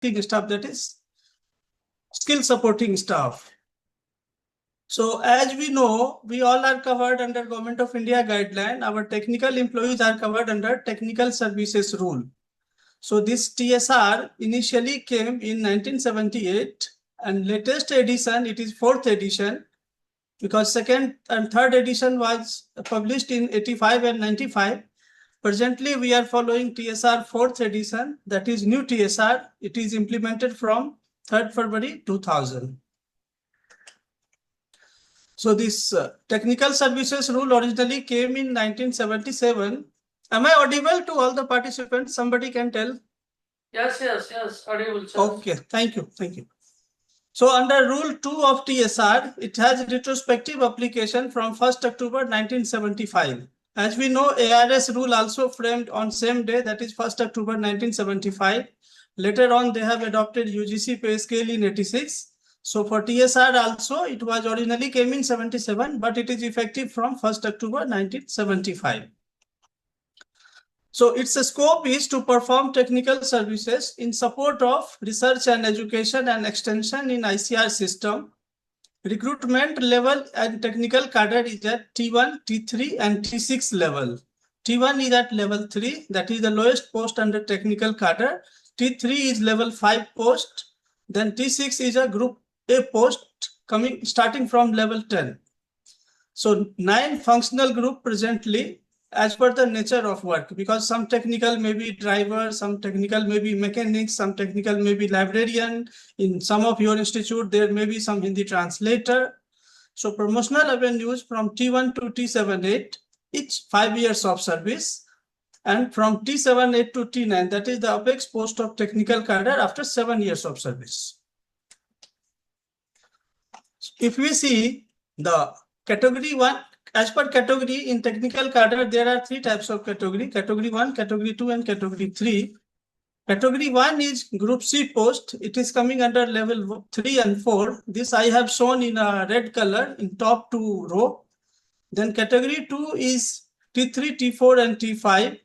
staff, that is skill supporting staff. So as we know, we all are covered under Government of India guideline. Our technical employees are covered under Technical Services Rule. So this TSR initially came in 1978 and latest edition, it is 4th edition, because 2nd and 3rd edition was published in 85 and 95. Presently, we are following TSR 4th edition, that is new TSR. It is implemented from 3rd February 2000. So this technical services rule originally came in 1977. Am I audible to all the participants? Somebody can tell? Yes, audible, sir. Okay, thank you. So under Rule 2 of TSR, it has retrospective application from 1st October 1975. As we know, ARS rule also framed on same day, that is 1st October 1975. Later on, they have adopted UGC pay scale in 86. So for TSR also, it was originally came in 77, but it is effective from 1st October 1975. So its scope is to perform technical services in support of research and education and extension in ICR system. Recruitment level and technical cadre is at T1, T3 and T6 level. T1 is at level 3, that is the lowest post under technical cadre. T3 is level 5 post. Then T6 is a group A post starting from level 10. So 9 functional group presently as per the nature of work, because some technical may be driver, some technical may be mechanics, some technical may be librarian. In some of your institute, there may be some Hindi translator. So promotional avenues from T1 to T78, each 5 years of service. And from T78 to T9, that is the apex post of technical cadre after 7 years of service. If we see the category 1, as per category in technical cadre, there are 3 types of category: category 1, category 2, and category 3. Category 1 is group C post. It is coming under level 3 and 4. This I have shown in a red color in top 2 row. Then category 2 is T3, T4, and T5.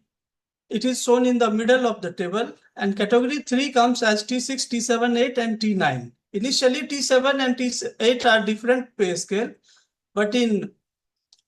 It is shown in the middle of the table. And category 3 comes as T6, T7, 8, and T9. Initially, T7 and T8 are different pay scale, but in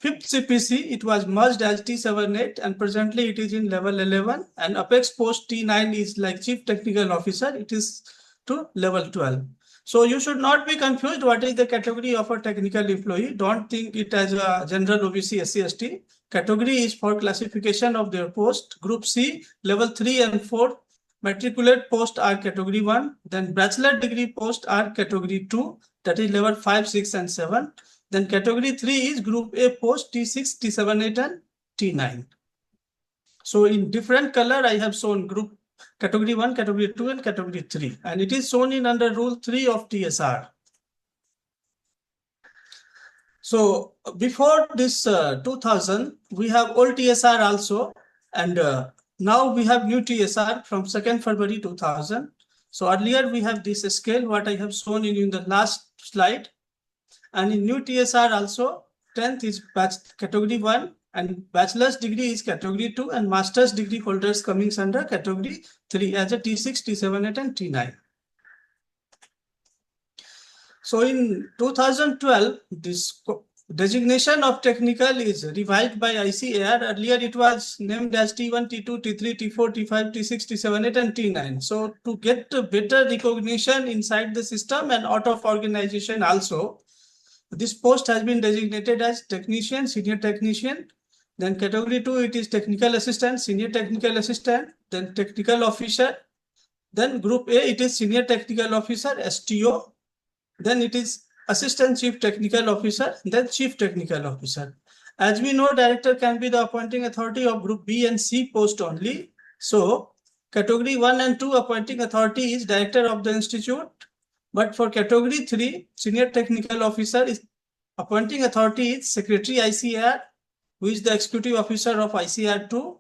5th CPC, it was merged as T78 and presently it is in level 11, and apex post T9 is like Chief Technical Officer. It is to level 12. So you should not be confused what is the category of a technical employee. Don't think it as a general OBC SC ST. Category is for classification of their post. Group C, level 3 and 4. Matriculate post are category 1. Then bachelor degree post are category 2. That is level 5, 6 and 7. Then category 3 is group A post T6, T7, 8 and T9. So in different color, I have shown group category 1, category 2 and category 3. And it is shown in under rule 3 of TSR. So before this 2000, we have old TSR also. And now we have new TSR from 2nd February 2000. So earlier we have this scale, what I have shown in the last slide. And in new TSR also, 10th is category 1 and bachelor's degree is category 2 and master's degree holders coming under category 3 as a T6, T7, 8 and T9. So in 2012, this designation of technical is revised by ICAR. Earlier it was named as T1, T2, T3, T4, T5, T6, T7, 8 and T9. So to get better recognition inside the system and out of organization also, this post has been designated as technician, senior technician. Then category 2, it is technical assistant, senior technical assistant, then technical officer. Then group A, it is senior technical officer, STO. Then it is assistant chief technical officer, then chief technical officer. As we know, director can be the appointing authority of group B and C post only. So category 1 and 2 appointing authority is director of the institute. But for category 3, senior technical officer is appointing authority is secretary ICAR, who is the executive officer of ICR2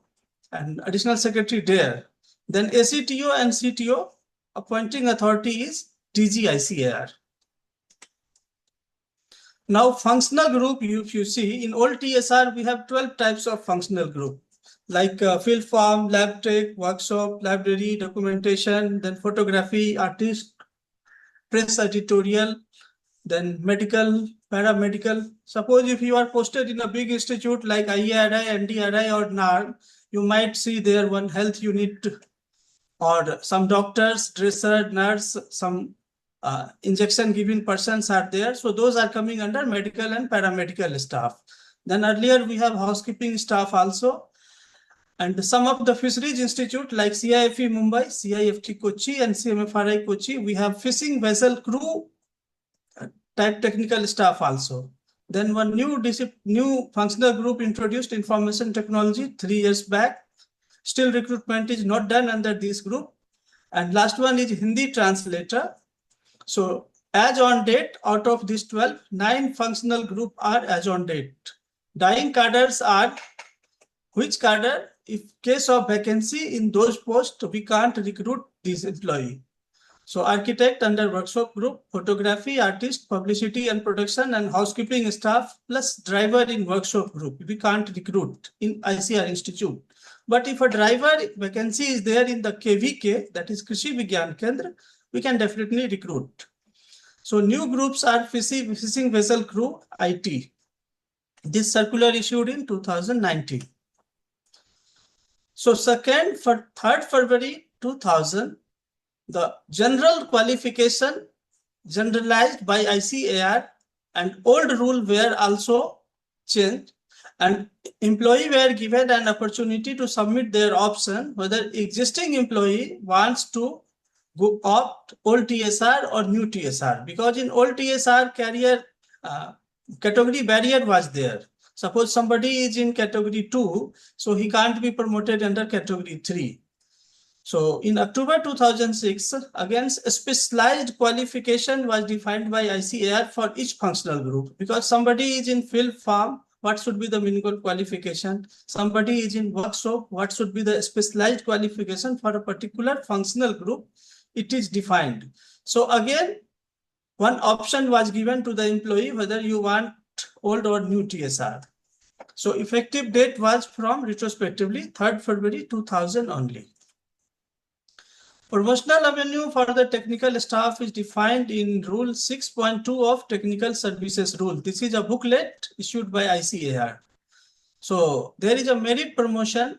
and additional secretary there. Then ACTO and CTO appointing authority is DG ICAR. Now functional group, if you see in old TSR, we have 12 types of functional group. like field farm, lab tech, workshop, library, documentation, then photography, artist, press editorial, then medical, paramedical. Suppose if you are posted in a big institute like IARI, NDRI or NAR, you might see there one health unit or some doctors, dresser, nurse, some injection giving persons are there. So those are coming under medical and paramedical staff. Then earlier we have housekeeping staff also. And some of the fisheries institute like CIFE Mumbai, CIFT Kochi and CMFRI Kochi, we have fishing vessel crew type technical staff also. Then one new functional group introduced information technology 3 years back. Still recruitment is not done under this group. And last one is Hindi translator. So as on date, out of these 12, 9 functional group are as on date. Dying cadres are which cadre, if case of vacancy in those posts, we can't recruit this employee. So architect under workshop group, photography, artist, publicity and production and housekeeping staff plus driver in workshop group. We can't recruit in ICR Institute. But if a driver vacancy is there in the KVK, that is Krishi Vigyan Kendra, we can definitely recruit. So new groups are fishing vessel crew, IT. This circular issued in 2019. So 3rd February 2000, the general qualification generalized by ICAR and old rule were also changed, and employee were given an opportunity to submit their option whether existing employee wants to go opt old TSR or new TSR, because in old TSR career category barrier was there. Suppose somebody is in category 2, so he can't be promoted under category 3. So in October 2006, again, a specialized qualification was defined by ICAR for each functional group, because somebody is in field farm, what should be the minimum qualification? Somebody is in workshop, what should be the specialized qualification for a particular functional group? It is defined. So again, one option was given to the employee whether you want old or new TSR. So effective date was from retrospectively 3rd February 2000 only. Promotional avenue for the technical staff is defined in Rule 6.2 of Technical Services Rule. This is a booklet issued by ICAR. So there is a merit promotion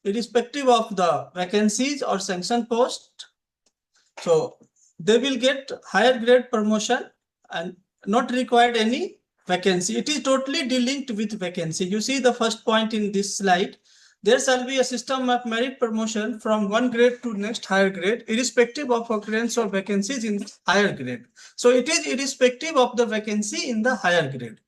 irrespective of the vacancies or sanction post. So they will get higher grade promotion and not required any vacancy. It is totally delinked with vacancy. You see the first point in this slide. There shall be a system of merit promotion from one grade to next higher grade, irrespective of occurrence of vacancies in higher grade. So it is irrespective of the vacancy in the higher grade.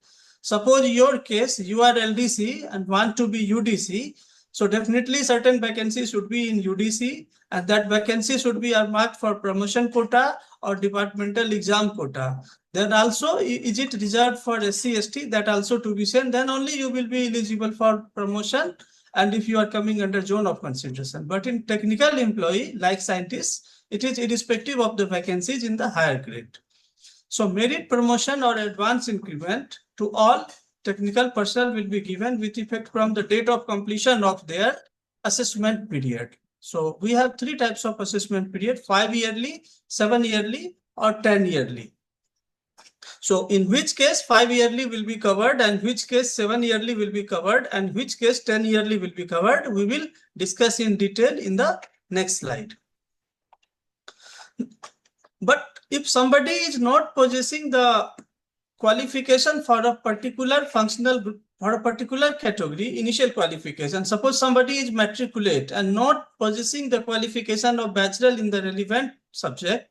Suppose your case, you are LDC and want to be UDC. So definitely certain vacancies should be in UDC, and that vacancy should be marked for promotion quota or departmental exam quota. Then also, is it reserved for SC, ST? That also to be sent. Then only you will be eligible for promotion, and if you are coming under zone of consideration. But in technical employee, like scientists, it is irrespective of the vacancies in the higher grade. So merit promotion or advance increment to all technical personnel will be given with effect from the date of completion of their assessment period. So we have 3 types of assessment period: 5 yearly, 7 yearly, or 10 yearly. So in which case 5 yearly will be covered, and which case 7 yearly will be covered, and which case 10 yearly will be covered, we will discuss in detail in the next slide. But if somebody is not possessing the qualification for a particular functional group, for a particular category, initial qualification, suppose somebody is matriculate and not possessing the qualification of bachelor in the relevant subject,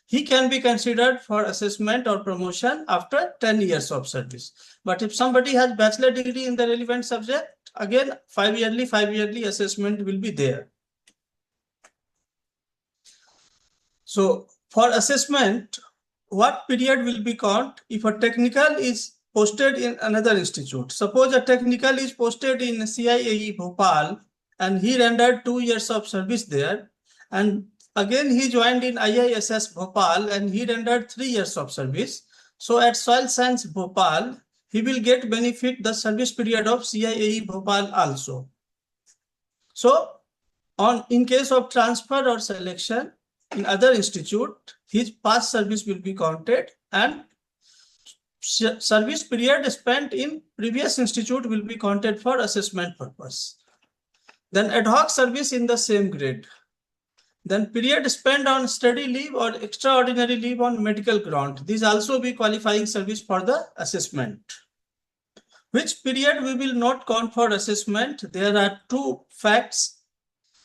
he can be considered for assessment or promotion after 10 years of service. But if somebody has bachelor degree in the relevant subject, again 5 yearly assessment will be there. So for assessment, what period will be count if a technical is posted in another institute? Suppose a technical is posted in CIAE Bhopal and he rendered 2 years of service there, and again he joined in IISS Bhopal and he rendered 3 years of service. So at Soil Science Bhopal, he will get benefit the service period of CIAE Bhopal also. So in case of transfer or selection in other institute, his past service will be counted and service period spent in previous institute will be counted for assessment purpose. Then ad hoc service in the same grade. Then period spent on study leave or extraordinary leave on medical ground. These also be qualifying service for the assessment. Which period we will not count for assessment? There are two facts.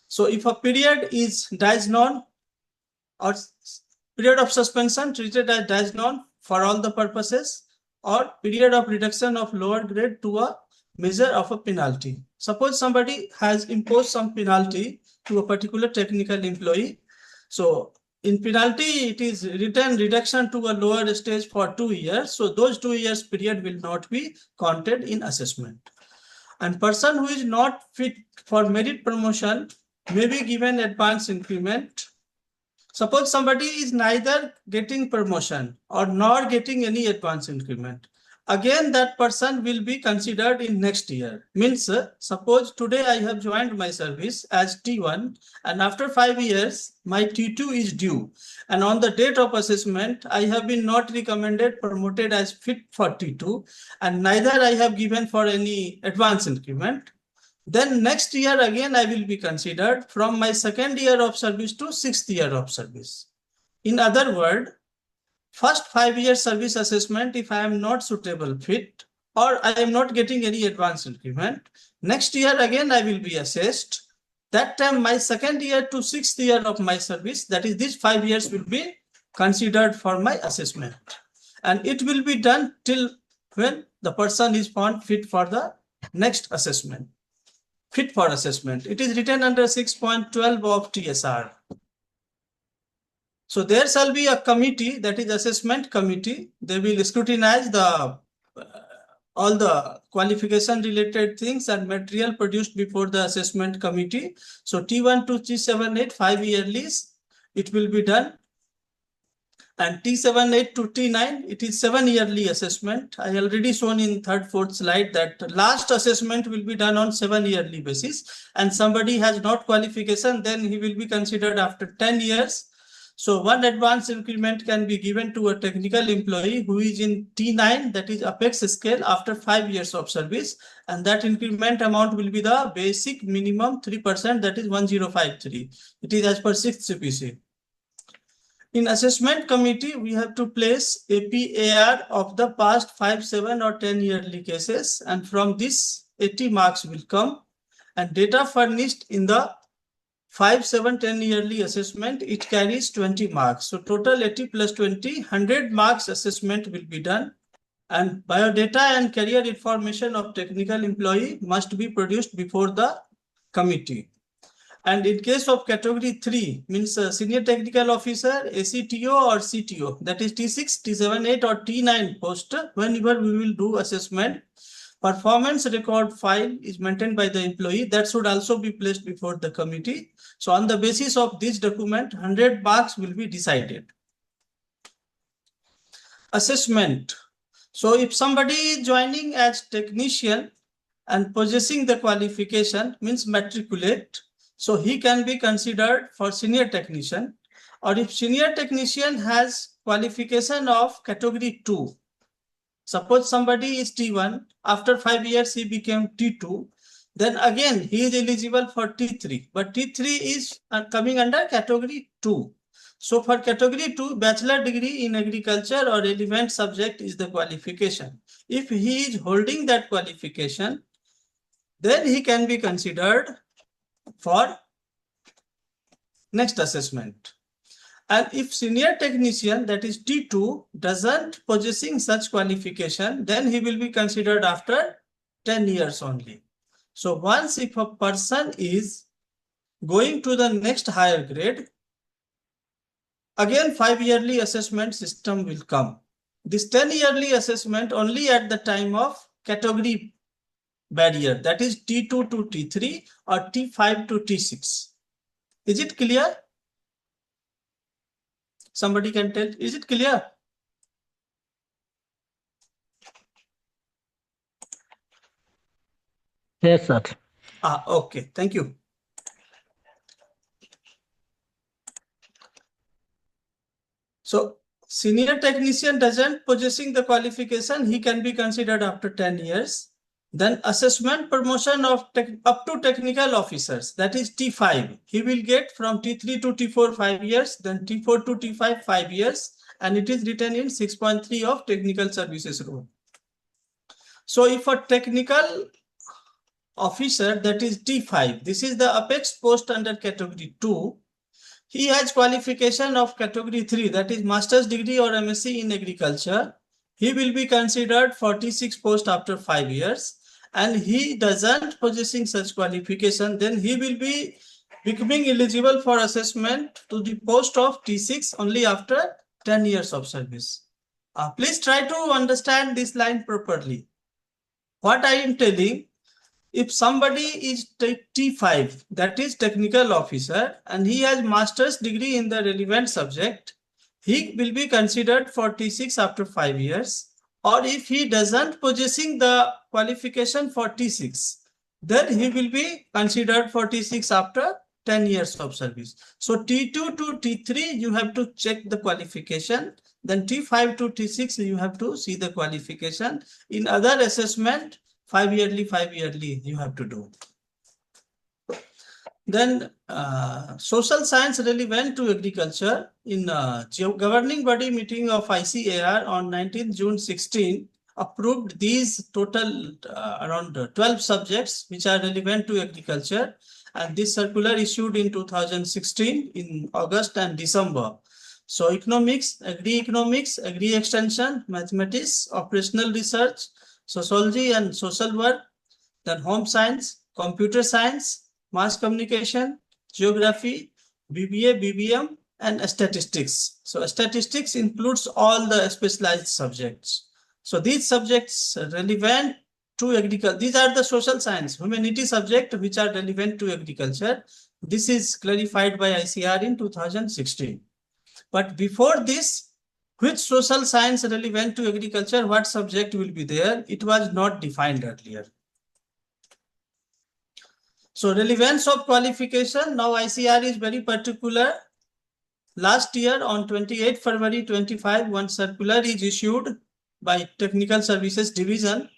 So if a period is dies non or period of suspension treated as dies non for all the purposes, or period of reduction of lower grade to a measure of a penalty. Suppose somebody has imposed some penalty to a particular technical employee. So in penalty, it is written reduction to a lower stage for 2 years. So those 2 years period will not be counted in assessment. And person who is not fit for merit promotion may be given advance increment. Suppose somebody is neither getting promotion or nor getting any advance increment. Again, that person will be considered in next year. Means, suppose today I have joined my service as T1 and after 5 years, my T2 is due. And on the date of assessment, I have been not recommended promoted as fit for T2 and neither I have given for any advance increment. Then next year again I will be considered from my second year of service to 6th year of service. In other words, first 5 year service assessment, if I am not suitable fit or I am not getting any advance increment, next year again I will be assessed. That time my second year to 6th year of my service, that is these 5 years will be considered for my assessment. And it will be done till when the person is found fit for the next assessment. Fit for assessment. It is written under 6.12 of TSR. So there shall be a committee, that is assessment committee. They will scrutinize the all the qualification related things and material produced before the assessment committee. So T1 to T78, 5 yearlies, it will be done. And T78 to T9, it is 7 yearly assessment. I already shown in third, fourth slide that last assessment will be done on 7 yearly basis. And somebody has not qualification, then he will be considered after 10 years. So one advance increment can be given to a technical employee who is in T9, that is apex scale, after 5 years of service. And that increment amount will be the basic minimum 3%, that is 1053. It is as per 6th CPC. In assessment committee, we have to place APAR of the past 5, 7 or 10 yearly cases. And from this 80 marks will come, and data furnished in the 5, 7, 10 yearly assessment, it carries 20 marks. So total 80 plus 20, 100 marks assessment will be done. And biodata and career information of technical employee must be produced before the committee. And in case of category 3, means senior technical officer, ACTO or CTO, that is T6, T7, 8 or T9 post, whenever we will do assessment, performance record file is maintained by the employee. That should also be placed before the committee. So on the basis of this document, 100 marks will be decided. Assessment. So if somebody is joining as technician and possessing the qualification, means matriculate, so he can be considered for senior technician. Or if senior technician has qualification of category 2, suppose somebody is T1, after 5 years he became T2, then again he is eligible for T3, but T3 is coming under category 2. So for category 2, bachelor degree in agriculture or relevant subject is the qualification. If he is holding that qualification, then he can be considered for next assessment. And if senior technician, that is T2, doesn't possessing such qualification, then he will be considered after 10 years only. So once if a person is going to the next higher grade, again 5 yearly assessment system will come. This 10 yearly assessment only at the time of category barrier, that is T2 to T3 or T5 to T6. Is it clear? Somebody can tell, is it clear? Yes, sir. Okay, thank you. So senior technician doesn't possessing the qualification, he can be considered after 10 years. Then assessment promotion of up to technical officers, that is T5. He will get from T3 to T4 5 years, then T4 to T5 5 years, and it is written in 6.3 of technical services rule. So if a technical officer, that is T5, this is the apex post under category 2, he has qualification of category 3, that is master's degree or MSc in agriculture. He will be considered 46 post after 5 years, and he doesn't possessing such qualification, then he will be becoming eligible for assessment to the post of T6 only after 10 years of service. Please try to understand this line properly. What I am telling, if somebody is T5, that is technical officer, and he has master's degree in the relevant subject, he will be considered for T6 after 5 years. Or if he doesn't possessing the qualification for T6, then he will be considered for T6 after 10 years of service. So T2 to T3, you have to check the qualification. Then T5 to T6, you have to see the qualification. In other assessment, 5 yearly you have to do. Then social science relevant to agriculture in governing body meeting of ICAR on 19th June 16 approved these total around 12 subjects which are relevant to agriculture, and this circular issued in 2016 in August and December. So economics, agri-extension, mathematics, operational research, sociology and social work, then home science, computer science, mass communication, geography, BBA, BBM, and statistics. So statistics includes all the specialized subjects. So these subjects relevant to agriculture, these are the social science, humanity subject which are relevant to agriculture. This is clarified by ICAR in 2016. But before this, which social science relevant to agriculture, what subject will be there, it was not defined earlier. So relevance of qualification, now ICAR is very particular. Last year on 28 February 25, one circular is issued by Technical Services Division.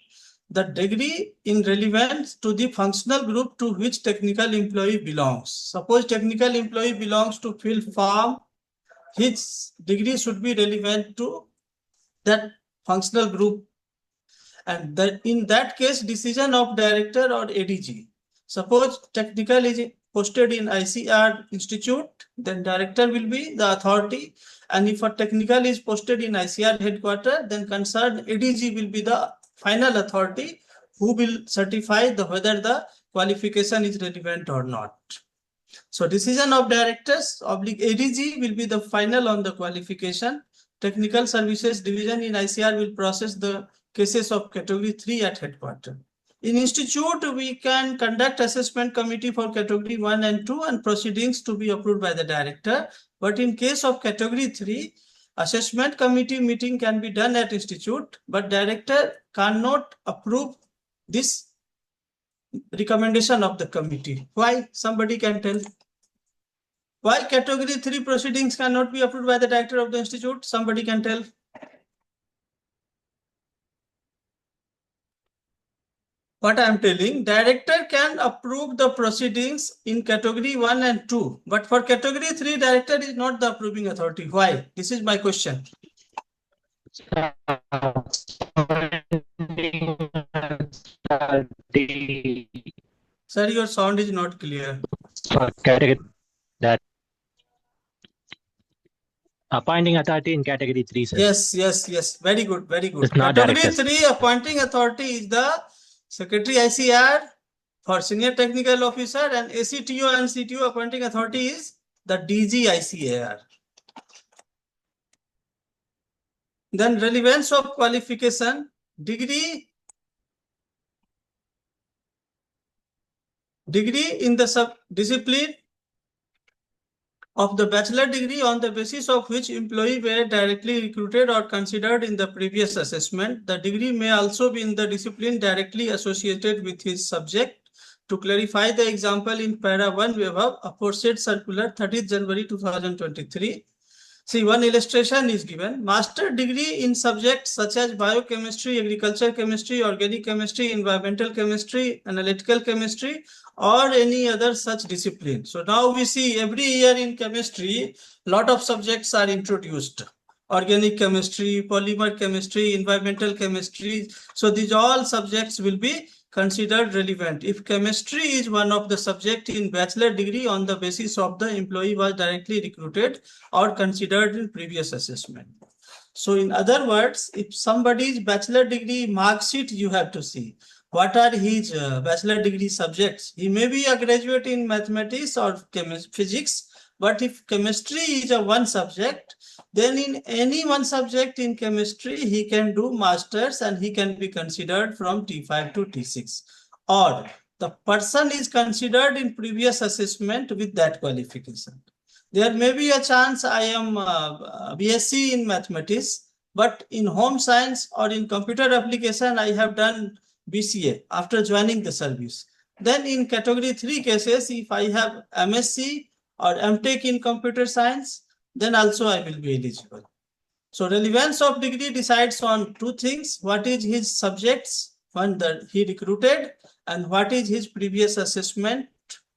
The degree in relevance to the functional group to which technical employee belongs. Suppose technical employee belongs to field farm, his degree should be relevant to that functional group. And that in that case, decision of director or ADG. Suppose technical is posted in ICR institute, then director will be the authority. And if a technical is posted in ICR headquarters, then concerned ADG will be the final authority who will certify whether the qualification is relevant or not. So decision of directors oblique ADG will be the final on the qualification. Technical Services Division in ICR will process the cases of category 3 at headquarters. In institute, we can conduct assessment committee for category 1 and 2 and proceedings to be approved by the director. But in case of category 3, assessment committee meeting can be done at institute, but director cannot approve this recommendation of the committee. Why? Somebody can tell. Why category 3 proceedings cannot be approved by the director of the institute? Somebody can tell. What I am telling, director can approve the proceedings in category 1 and 2, but for category 3, director is not the approving authority. Why? This is my question. Sir, your sound is not clear. For category that appointing authority in category 3, sir. Yes. Very good. It's not Category directors. 3 appointing authority is the Secretary ICR for senior technical officer, and ACTO and CTO appointing authority is the DG ICAR. Then relevance of qualification, degree in the sub-discipline of the bachelor degree on the basis of which employee were directly recruited or considered in the previous assessment. The degree may also be in the discipline directly associated with his subject. To clarify the example in para 1 above, aforesaid circular 30th January 2023. See, one illustration is given. Master degree in subjects such as biochemistry, agriculture chemistry, organic chemistry, environmental chemistry, analytical chemistry, or any other such discipline. So now we see every year in chemistry, lot of subjects are introduced. Organic chemistry, polymer chemistry, environmental chemistry. So these all subjects will be considered relevant if chemistry is one of the subject in bachelor degree on the basis of the employee was directly recruited or considered in previous assessment. So in other words, if somebody's bachelor degree mark sheet, you have to see what are his bachelor degree subjects. He may be a graduate in mathematics or physics, but if chemistry is a one subject, then in any one subject in chemistry, he can do masters and he can be considered from T5 to T6. Or the person is considered in previous assessment with that qualification. There may be a chance I am BSc in mathematics, but in home science or in computer application, I have done BCA after joining the service. Then in category 3 cases, if I have MSc or MTech in computer science, then also I will be eligible. So relevance of degree decides on two things. What is his subjects, one that he recruited, and what is his previous assessment,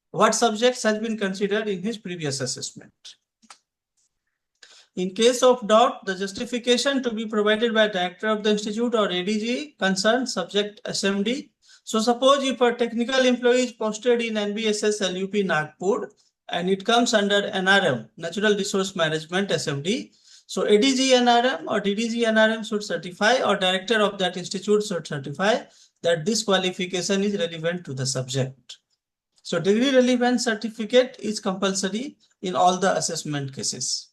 what subjects has been considered in his previous assessment. In case of doubt, the justification to be provided by director of the institute or ADG concerns subject SMD. So suppose if a technical employee is posted in NBSS LUP Nagpur and it comes under NRM, Natural Resource Management SMD. So ADG NRM or DDG NRM should certify or director of that institute should certify that this qualification is relevant to the subject. So degree relevance certificate is compulsory in all the assessment cases.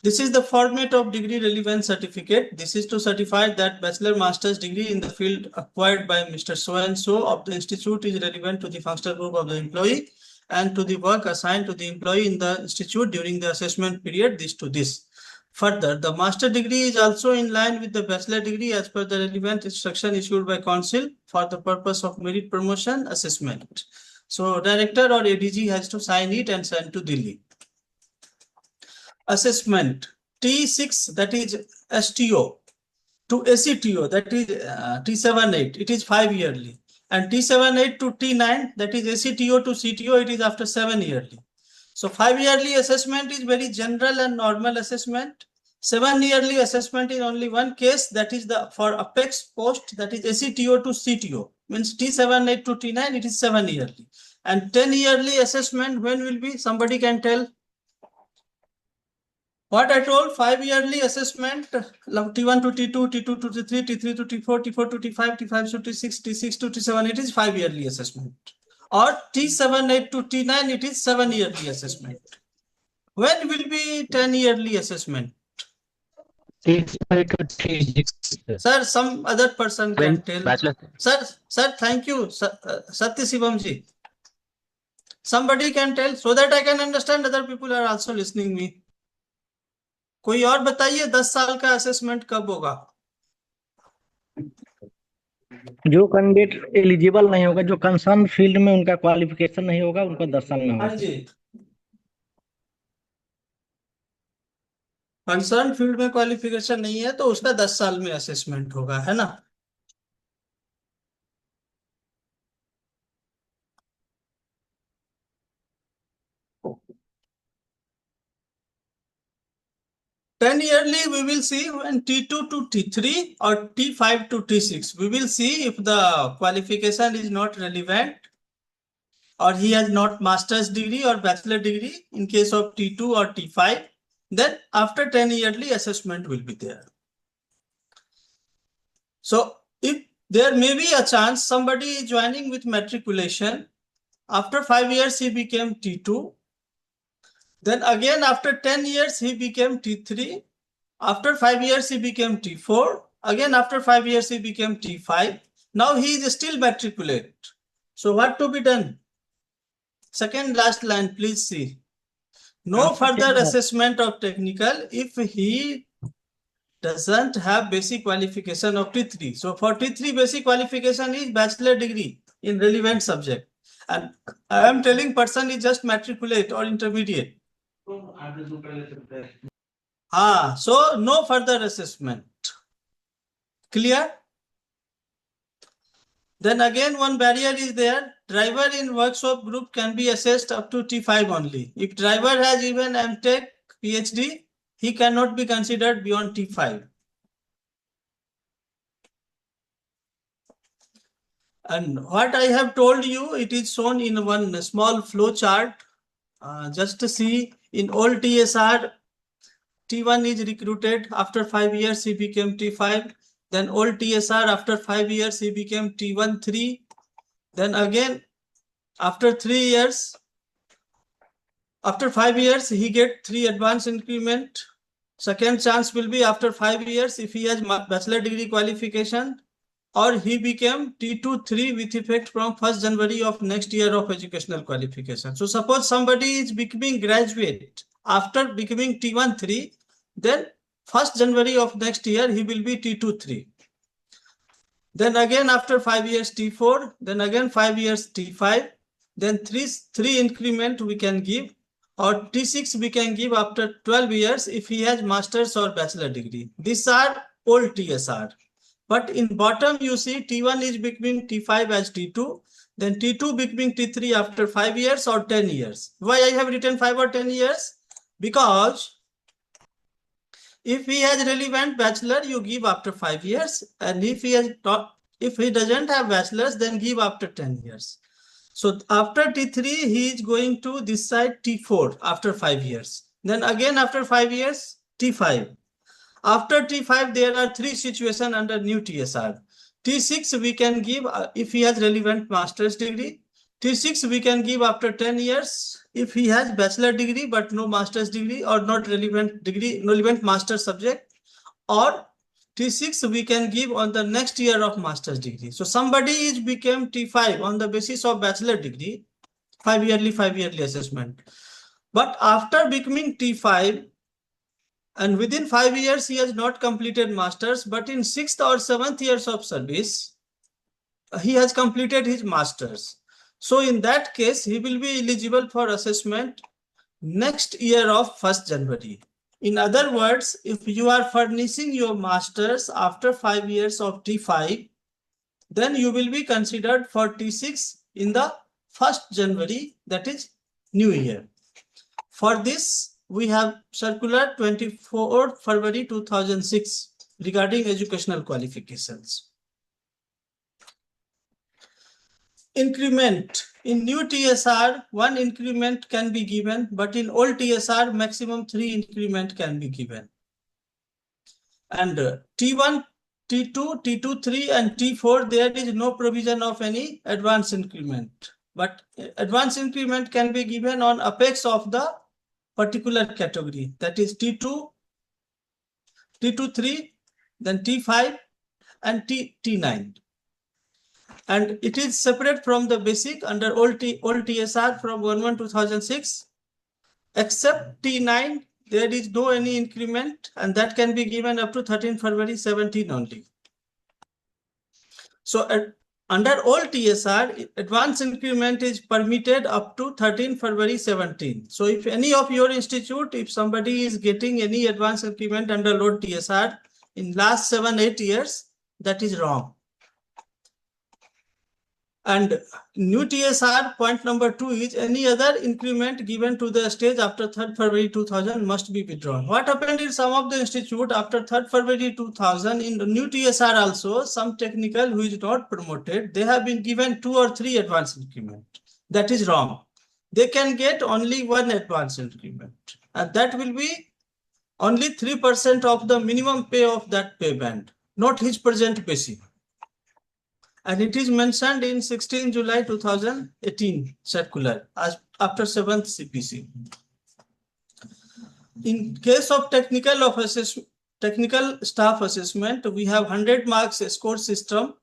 This is the format of degree relevance certificate. This is to certify that bachelor master's degree in the field acquired by Mr. So-and-so of the institute is relevant to the functional group of the employee and to the work assigned to the employee in the institute during the assessment period, this to this. Further, the master degree is also in line with the bachelor degree as per the relevant instruction issued by council for the purpose of merit promotion assessment. So director or ADG has to sign it and send to Delhi. Assessment T6, that is STO, to ACTO, that is T78, it is 5 yearly, and T78 to T9, that is ACTO to CTO, it is after 7 yearly. So 5 yearly assessment is very general and normal assessment. 7 yearly assessment is only one case, that is the for apex post, that is ACTO to CTO, means T78 to T9, it is 7 yearly. And 10 yearly assessment, when will be, somebody can tell? What I told, 5 yearly assessment, T1 to T2, T2 to T3, T3 to T4, T4 to T5, T5 to T6, T6 to T7, it is 5 yearly assessment. Or T78 to T9, it is 7 yearly assessment. When will be 10 yearly assessment? Sir, some other person can tell. Bachelor. Sir, thank you, Satya Shivam ji. Somebody can tell so that I can understand other people are also listening me. कोई और बताइए 10 साल का assessment कब होगा? जो candidate eligible नहीं होगा, जो कंसर्न फील्ड में उनका क्वालिफिकेशन नहीं होगा, उनको 10 साल में होगा। हाँ जी, कंसर्न फील्ड में क्वालिफिकेशन नहीं है तो उसका 10 साल में असेसमेंट होगा, है ना? Ten yearly, we will see when T2 to T3 or T5 to T6. We will see if the qualification is not relevant or he has not master's degree or bachelor degree in case of T2 or T5. Then after 10 yearly assessment will be there. So if there may be a chance somebody joining with matriculation, after 5 years he became T2. Then again after 10 years he became T3. After 5 years he became T4. Again after 5 years he became T5. Now he is still matriculate. So what to be done? Second last line, please see. No further assessment of technical if he doesn't have basic qualification of T3. So for T3 basic qualification is bachelor degree in relevant subject. And I am telling person is just matriculate or intermediate. So no further assessment. Clear? Then again one barrier is there. Driver in workshop group can be assessed up to T5 only. If driver has even MTech, PhD, he cannot be considered beyond T5. And what I have told you, it is shown in one small flow chart. Just to see, in old TSR, T1 is recruited. After 5 years, he became T5. Then old TSR, after 5 years, he became T1, 3. Then again, after 3 years, after 5 years, he get 3 advanced increment. Second chance will be after 5 years if he has bachelor degree qualification, or he became T2, 3 with effect from 1st January of next year of educational qualification. So suppose somebody is becoming graduate after becoming T1, 3, then 1st January of next year, he will be T2, 3. Then again after 5 years T4, then again 5 years T5, then 3 increment we can give, or T6 we can give after 12 years if he has master's or bachelor degree. These are old TSR. But in bottom you see T1 is becoming T5 as T2, then T2 becoming T3 after 5 years or 10 years. Why I have written 5 or 10 years? Because if he has relevant bachelor, you give after 5 years, and if he doesn't have bachelor's, then give after 10 years. So after T3, he is going to this side T4 after 5 years. Then again after 5 years, T5. After T5, there are 3 situations under new TSR. T6 we can give if he has relevant master's degree. T6 we can give after 10 years if he has bachelor degree but no master's degree, or not relevant degree, relevant master subject, or T6 we can give on the next year of master's degree. So somebody is became T5 on the basis of bachelor degree, 5 yearly assessment. But after becoming T5, and within 5 years he has not completed masters, but in 6th or 7th years of service, he has completed his masters. So in that case, he will be eligible for assessment next year of 1st January. In other words, if you are furnishing your masters after 5 years of T5, then you will be considered for T6 in the 1st January, that is new year. For this, we have circular 24th February 2006 regarding educational qualifications. Increment. In new TSR, 1 increment can be given, but in old TSR, maximum 3 increment can be given. And T1, T2, T2, 3 and T4, there is no provision of any advance increment. But advance increment can be given on apex of the particular category, that is T2, T2, 3, then T5 and T9. And it is separate from the basic under old TSR from 1/1/2006, except T9, there is no any increment, and that can be given up to 13 February 17 only. So under old TSR, advance increment is permitted up to 13 February 17. So if any of your institute, if somebody is getting any advance increment under old TSR in last 7-8 years, that is wrong. And new TSR point number 2 is any other increment given to the stage after 3rd February 2000 must be withdrawn. What happened in some of the institute after 3rd February 2000 in the new TSR also, some technical who is not promoted, they have been given 2 or 3 advance increment. That is wrong. They can get only 1 advance increment, and that will be only 3% of the minimum pay of that pay band, not his present basic. And it is mentioned in 16 July 2018 circular as after 7th CPC. In case of technical staff assessment, we have 100 marks score system.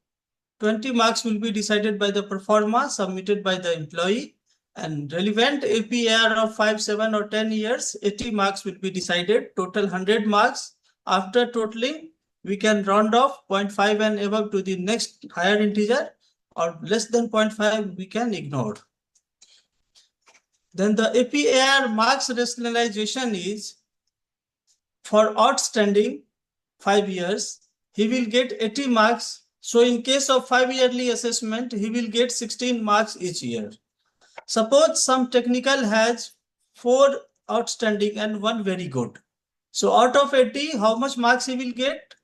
20 marks will be decided by the performer submitted by the employee, and relevant APAR of 5, 7 or 10 years, 80 marks will be decided, total 100 marks. After totaling, we can round off 0.5 and above to the next higher integer, or less than 0.5 we can ignore. Then the APAR marks rationalization is for outstanding 5 years, he will get 80 marks. So in case of 5-yearly assessment, he will get 16 marks each year. Suppose some technical has 4 outstanding and 1 very good. So out of 80, how much marks he will get?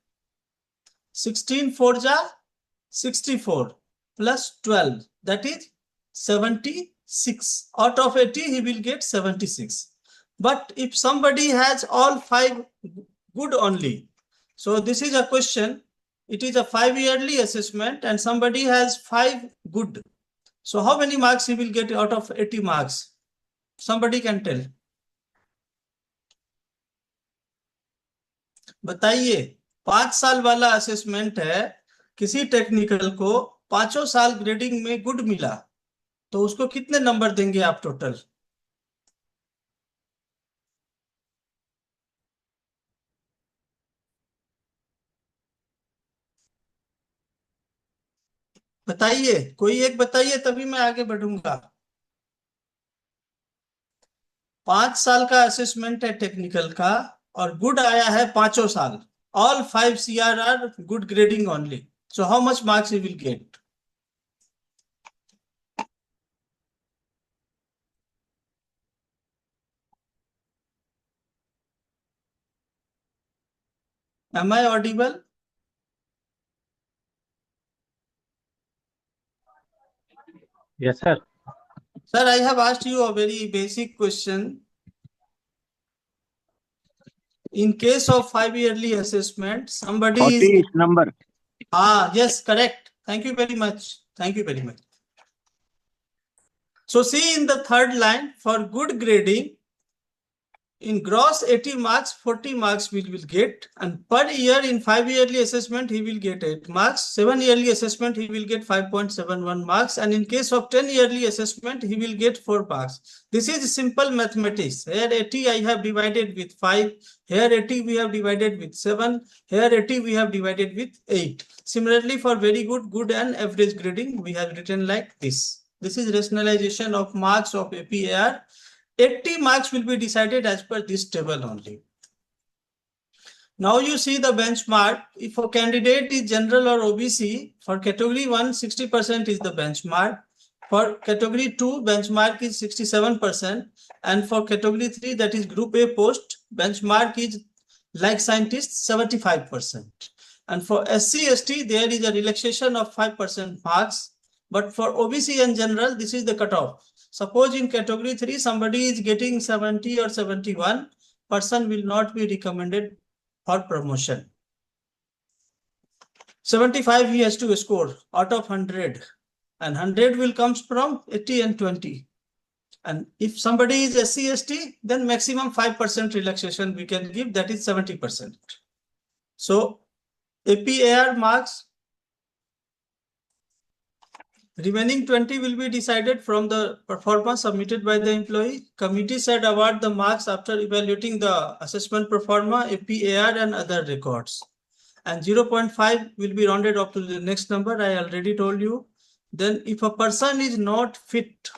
16 4 ja 64 plus 12, that is 76. Out of 80, he will get 76. But if somebody has all 5 good only, so this is a question. It is a 5-yearly assessment and somebody has 5 good. So how many marks he will get out of 80 marks? Somebody can tell. बताइए, 5 साल वाला assessment है, किसी technical को 5 साल grading में good मिला, तो उसको कितने नंबर देंगे आप टोटल? बताइए, कोई एक बताइए, तभी मैं आगे बढ़ूंगा। 5 साल का असेसमेंट है टेक्निकल का और गुड आया है 5 साल. All 5 CR are good grading only. So how much marks he will get? Am I audible? Yes, sir. Sir, I have asked you a very basic question. In case of 5-yearly assessment, somebody 40 is... number. Yes, correct. Thank you very much. Thank you very much. So see in the third line, for good grading, in gross 80 marks, 40 marks we will get, and per year in 5-yearly assessment, he will get 8 marks. 7-yearly assessment, he will get 5.71 marks. And in case of 10-yearly assessment, he will get 4 marks. This is simple mathematics. Here 80 I have divided with 5. Here 80 we have divided with 7. Here 80 we have divided with 8. Similarly, for very good, good and average grading, we have written like this. This is rationalization of marks of APAR. 80 marks will be decided as per this table only. Now you see the benchmark. If a candidate is general or OBC, for category 1, 60% is the benchmark. For category 2, benchmark is 67%. And for category 3, that is group A post, benchmark is like scientists, 75%. And for SC, ST, there is a relaxation of 5% marks. But for OBC and general, this is the cutoff. Suppose in category 3, somebody is getting 70 or 71, person will not be recommended for promotion. 75 he has to score out of 100, and 100 will comes from 80 and 20. And if somebody is SC, ST, then maximum 5% relaxation we can give, that is 70%. So APAR marks, remaining 20 will be decided from the performance submitted by the employee. Committee said award the marks after evaluating the assessment performance, APAR and other records. And 0.5 will be rounded up to the next number. I already told you. Then if a person is not fit,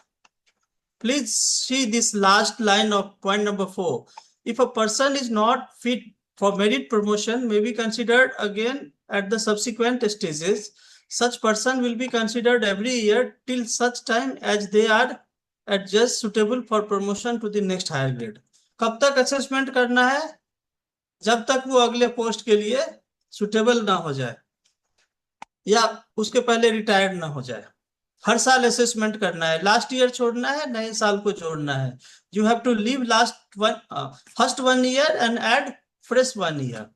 please see this last line of point number 4. If a person is not fit for merit promotion, may be considered again at the subsequent stages. Such person will be considered every year till such time as they are adjust suitable for promotion to the next higher grade. कब तक assessment करना है? जब तक वो अगले post के लिए सुटेबल ना हो जाए या उसके पहले रिटायर्ड ना हो जाए. हर साल असेसमेंट करना है, लास्ट ईयर छोड़ना है, नए साल को जोड़ना है. You have to leave first 1 year and add fresh 1 year.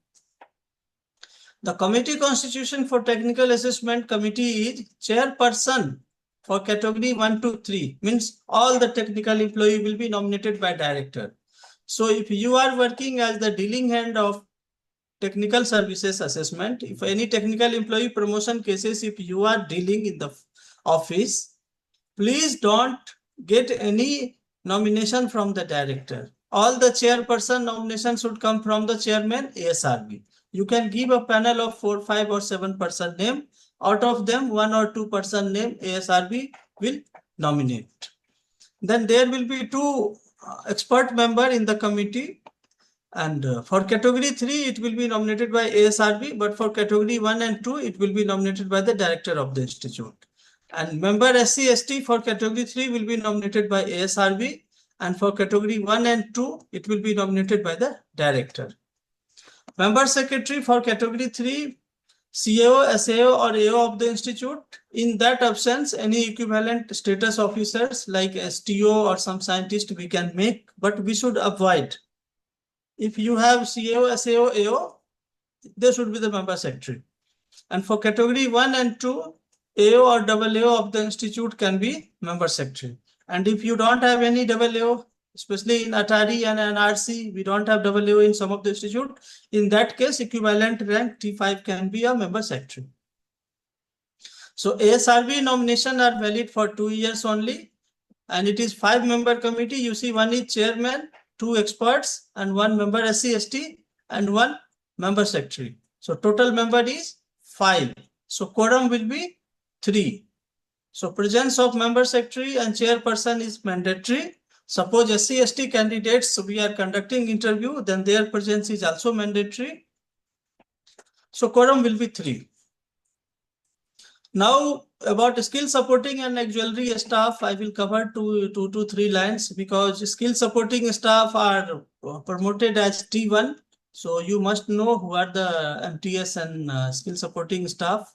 The committee constitution for technical assessment committee is chairperson for category 1 to 3, means all the technical employee will be nominated by director. So if you are working as the dealing hand of technical services assessment, if any technical employee promotion cases, if you are dealing in the office, please don't get any nomination from the director. All the chairperson nomination should come from the chairman ASRB. You can give a panel of 4, 5 or 7 person name. Out of them, 1 or 2 person name ASRB will nominate. then there will be two expert member in the committee. And for category 3, it will be nominated by ASRB, but for category 1 and 2, it will be nominated by the director of the institute. And member SC/ST for category 3 will be nominated by ASRB, and for category 1 and 2, it will be nominated by the director. Member secretary for category 3, CAO, SAO, or AO of the institute. In that absence, any equivalent status officers like STO or some scientist we can make, but we should avoid. If you have CAO, SAO, AO, they should be the member secretary. And for category 1 and 2, AO or AO of the institute can be member secretary. And if you don't have any AO, especially in Atari and NRC, we don't have AO in some of the institute. In that case, equivalent rank T5 can be a member secretary. So ASRB nomination are valid for 2 years only. And it is 5-member committee. You see, one is chairman, 2 experts, and 1 member SC/ST, and 1 member secretary. So total member is 5. So quorum will be 3. So presence of member secretary and chairperson is mandatory. Suppose SC/ST candidates, so we are conducting interview, then their presence is also mandatory. So quorum will be 3. Now about skill supporting and auxiliary staff, I will cover 2 to 3 lines, because skill supporting staff are promoted as T1. So you must know who are the MTS and skill supporting staff.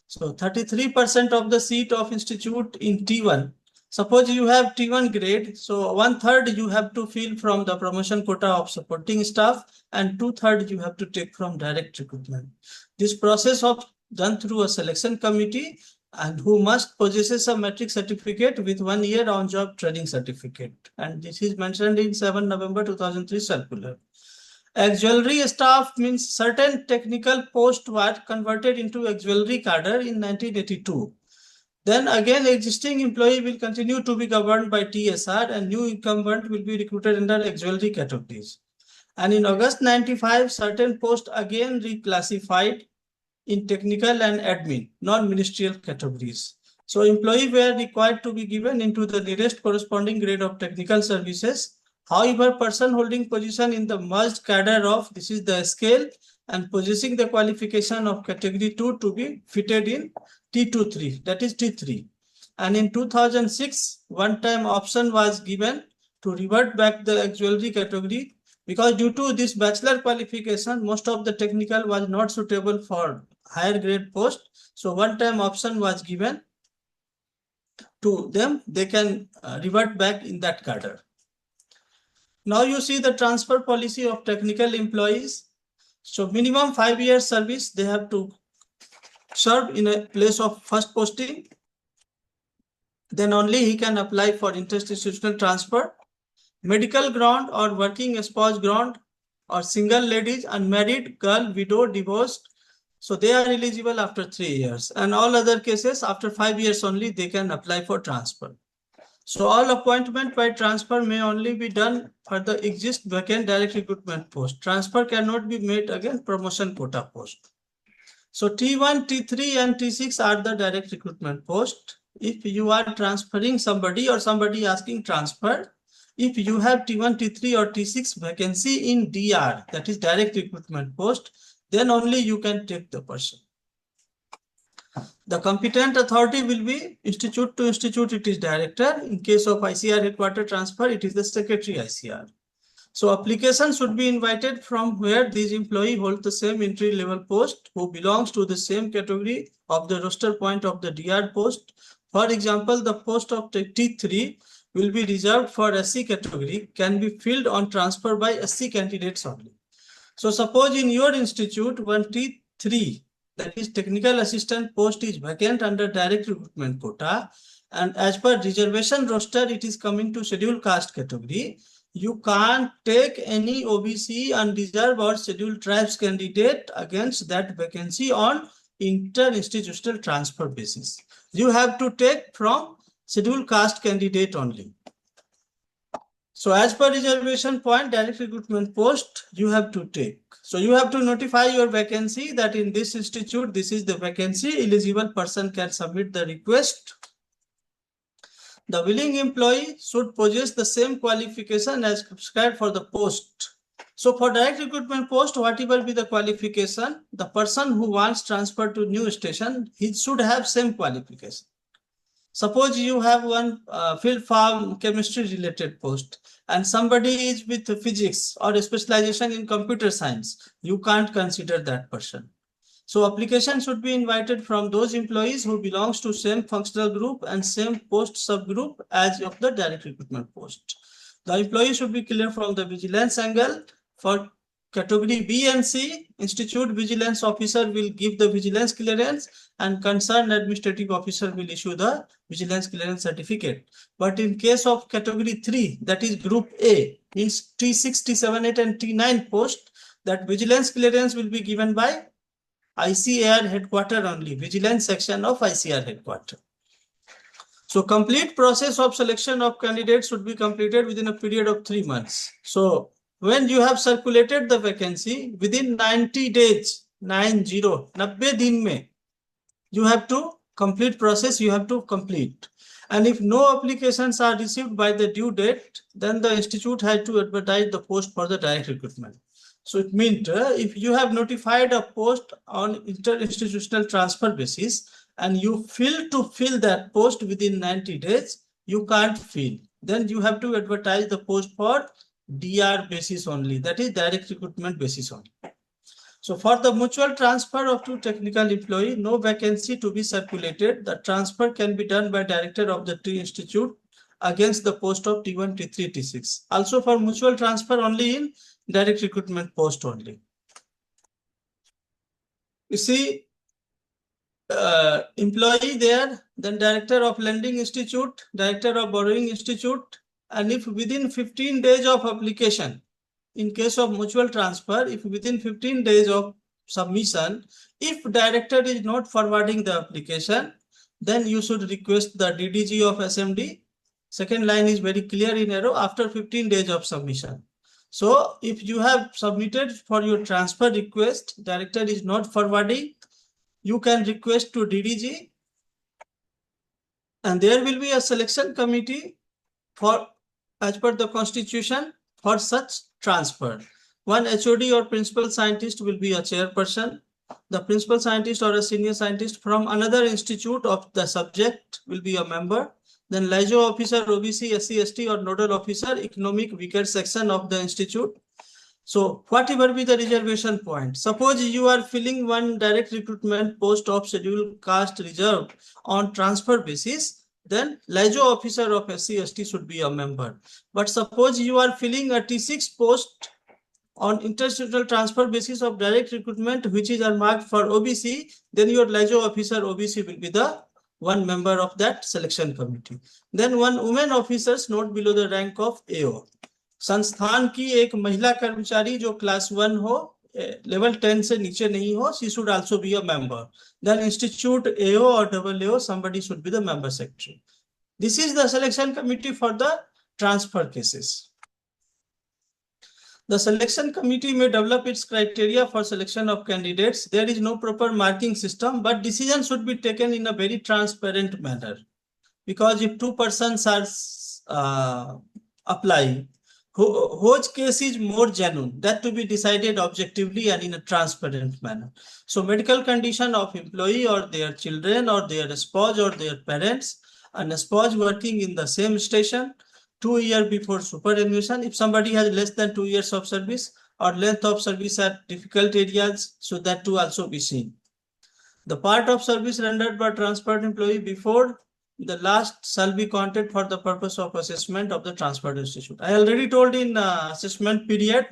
So 33% of the seat of institute in T1. Suppose you have T1 grade, so 1/3 you have to fill from the promotion quota of supporting staff, and 2/3 you have to take from direct recruitment. This process of done through a selection committee, and who must possesses a metric certificate with 1 year on-job training certificate. And this is mentioned in 7 November 2003 circular. Auxiliary staff means certain technical posts were converted into auxiliary cadre in 1982. Then again, existing employee will continue to be governed by TSR, and new incumbent will be recruited under auxiliary categories. And in August 95, certain posts again reclassified in technical and admin, non-ministerial categories. So employees were required to be given into the nearest corresponding grade of technical services. However, person holding position in the merged cadre of, this is the scale, and possessing the qualification of category 2 to be fitted in T23, that is T3. And in 2006, one-time option was given to revert back the auxiliary category, because due to this bachelor qualification, most of the technical was not suitable for higher grade post. So one-time option was given to them. They can revert back in that cadre. Now you see the transfer policy of technical employees. So minimum 5 years service, they have to serve in a place of first posting. Then only he can apply for interinstitutional transfer. Medical ground or working spouse ground, or single ladies, unmarried, girl, widow, divorced. So they are eligible after 3 years, and all other cases after 5 years only they can apply for transfer. So all appointment by transfer may only be done for the exist vacant direct recruitment post. Transfer cannot be made again promotion quota post. So T1, T3 and T6 are the direct recruitment post. If you are transferring somebody or somebody asking transfer, if you have T1, T3 or T6 vacancy in DR, that is direct recruitment post, then only you can take the person. The competent authority will be institute to institute, it is director. In case of ICR headquarter transfer, it is the secretary ICR. So application should be invited from where these employees hold the same entry level post, who belongs to the same category of the roster point of the DR post. For example, the post of T3 will be reserved for SC category, can be filled on transfer by SC candidates only. So suppose in your institute, one T3, that is technical assistant post, is vacant under direct recruitment quota, and as per reservation roster, it is coming to scheduled caste category. You can't take any OBC, unreserved or scheduled tribes candidate against that vacancy on inter-institutional transfer basis. You have to take from scheduled caste candidate only. So as per reservation point, direct recruitment post, you have to take. So you have to notify your vacancy that in this institute, this is the vacancy, eligible person can submit the request. The willing employee should possess the same qualification as prescribed for the post. So for direct recruitment post, whatever be the qualification, the person who wants transfer to new station, he should have same qualification. Suppose you have one field farm chemistry related post and somebody is with physics or a specialization in computer science, you can't consider that person. So application should be invited from those employees who belongs to same functional group and same post subgroup as of the direct recruitment post. The employee should be clear from the vigilance angle. For category B and C, institute vigilance officer will give the vigilance clearance and concerned administrative officer will issue the vigilance clearance certificate. But in case of category 3, that is group A, means T6, T7, 8 and T9 post, that vigilance clearance will be given by ICAR headquarter only, vigilance section of ICAR headquarter. So complete process of selection of candidates should be completed within a period of 3 months. So when you have circulated the vacancy within 90 days, 90 din mein, you have to complete process, you have to complete. And if no applications are received by the due date, then the institute has to advertise the post for the direct recruitment. So it means if you have notified a post on inter-institutional transfer basis and you fail to fill that post within 90 days, you can't fill. Then you have to advertise the post for DR basis only, that is direct recruitment basis only. So for the mutual transfer of two technical employee, no vacancy to be circulated. The transfer can be done by director of the T institute against the post of T1, T3, T6. Also for mutual transfer only in direct recruitment post only. You see, employee there, then director of lending institute, director of borrowing institute, and if within 15 days of application, in case of mutual transfer, if within 15 days of submission, if director is not forwarding the application, then you should request the DDG of SMD. Second line is very clear in arrow after 15 days of submission. So if you have submitted for your transfer request, director is not forwarding, you can request to DDG and there will be a selection committee for as per the constitution for such transfer. One HOD or principal scientist will be a chairperson. The principal scientist or a senior scientist from another institute of the subject will be a member. Then LIJO officer, OBC, SC, ST or nodal officer, economic weaker section of the institute. So whatever be the reservation point, suppose you are filling one direct recruitment post of scheduled caste reserve on transfer basis, then LIJO officer of SC, ST should be a member. But suppose you are filling a T6 post on institutional transfer basis of direct recruitment, which is marked for OBC, then your LIJO officer OBC will be the one member of that selection committee. Then one women officers not below the rank of AO. संस्थान की एक महिला कर्मचारी जो class 1 हो, level 10 से नीचे नहीं हो, she should also be a member. Then institute AO or AO, somebody should be the member secretary. This is the selection committee for the transfer cases. The selection committee may develop its criteria for selection of candidates. There is no proper marking system, but decision should be taken in a very transparent manner. Because if two persons are applying, whose case is more genuine, that to be decided objectively and in a transparent manner. So medical condition of employee or their children or their spouse or their parents, and a spouse working in the same station 2 years before superannuation. If somebody has less than 2 years of service or length of service at difficult areas, so that to also be seen. The part of service rendered by transferred employee before the last shall be counted for the purpose of assessment of the transferred institute. I already told in assessment period,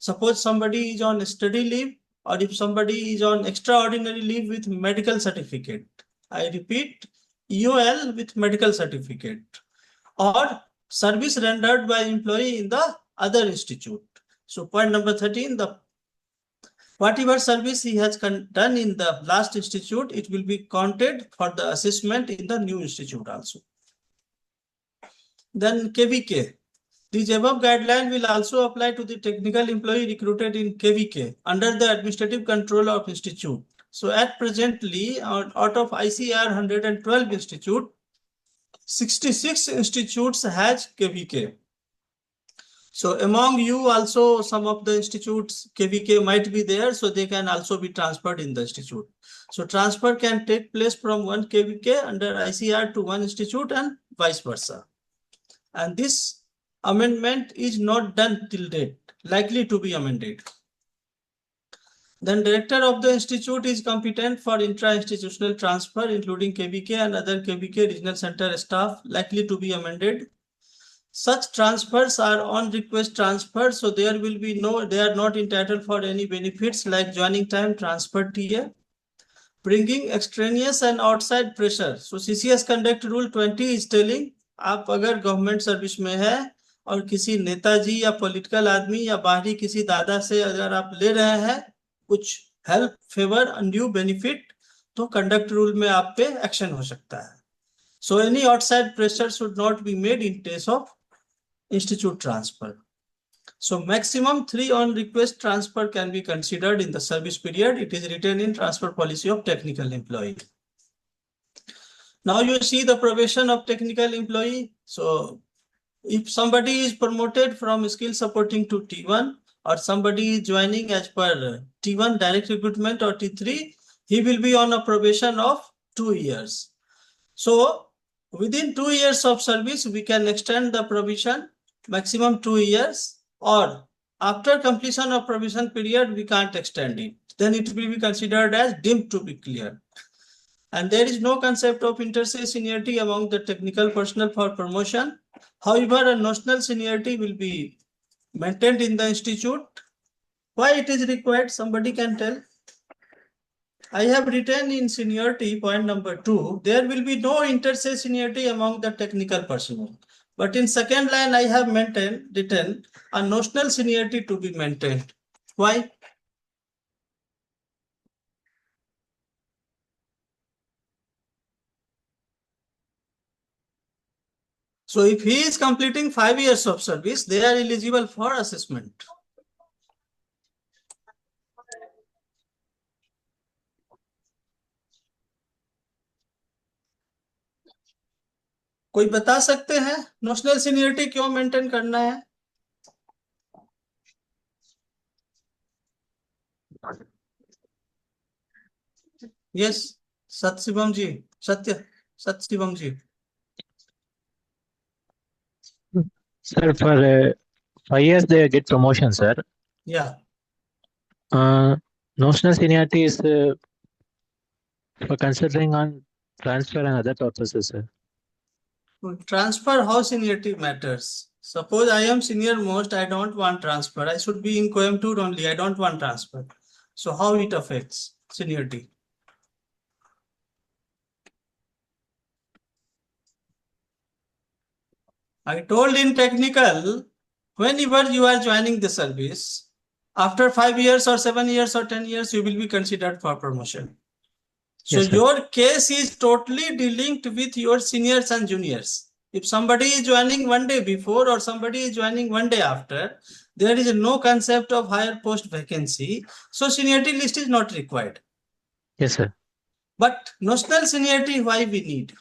suppose somebody is on study leave or if somebody is on extraordinary leave with medical certificate. I repeat, EOL with medical certificate or service rendered by employee in the other institute. So point number 13, the whatever service he has done in the last institute, it will be counted for the assessment in the new institute also. Then KVK. These above guideline will also apply to the technical employee recruited in KVK under the administrative control of institute. So at presently, out of ICAR 112 institute, 66 institutes has KVK. So among you also some of the institutes KVK might be there, so they can also be transferred in the institute. So transfer can take place from one KVK under ICR to one institute and vice versa. And this amendment is not done till date, likely to be amended. Then director of the institute is competent for intra-institutional transfer, including KVK and other KVK regional center staff, likely to be amended. Such transfers are on request transfers, so there will be they are not entitled for any benefits like joining time, transfer TA. Bringing extraneous and outside pressure. So CCS Conduct Rule 20 is telling, आप अगर government service में है और किसी नेताजी या political आदमी या बाहरी किसी दादा से अगर आप ले रहे हैं कुछ हेल्प, फेवर, अनड्यू बेनिफिट, तो कंडक्ट रूल में आप पे एक्शन हो सकता है. So any outside pressure should not be made in case of institute transfer. So maximum 3 on request transfer can be considered in the service period. It is written in transfer policy of technical employee. Now you see the probation of technical employee. So if somebody is promoted from skill supporting to T1 or somebody is joining as per T1 direct recruitment or T3, he will be on a probation of 2 years. So within 2 years of service, we can extend the probation maximum 2 years, or after completion of probation period, we can't extend it. Then it will be considered as deemed to be clear. And there is no concept of inter-se seniority among the technical personnel for promotion. However, a notional seniority will be maintained in the institute. Why it is required? Somebody can tell. I have written in seniority point number 2, there will be no inter-se seniority among the technical personnel. But in second line, I have written a notional seniority to be maintained. Why? So if he is completing 5 years of service, they are eligible for assessment. कोई बता सकते हैं notional seniority क्यों maintain करना है? Yes, Sathasivam ji, Sathasivam ji. Sir, for 5 years they get promotion, sir. Yeah. Notional seniority is for considering on transfer and other purposes, sir. Transfer, how seniority matters. Suppose I am senior most, I don't want transfer. I should be in Coimbatore only. I don't want transfer. So how it affects seniority? I told in technical, whenever you are joining the service, after 5 years or 7 years or 10 years, you will be considered for promotion. So Yes, sir. your case is totally delinked with your seniors and juniors. If somebody is joining one day before or somebody is joining one day after, there is no concept of higher post vacancy. So seniority list is not required. Yes, sir. But notional seniority, why we need?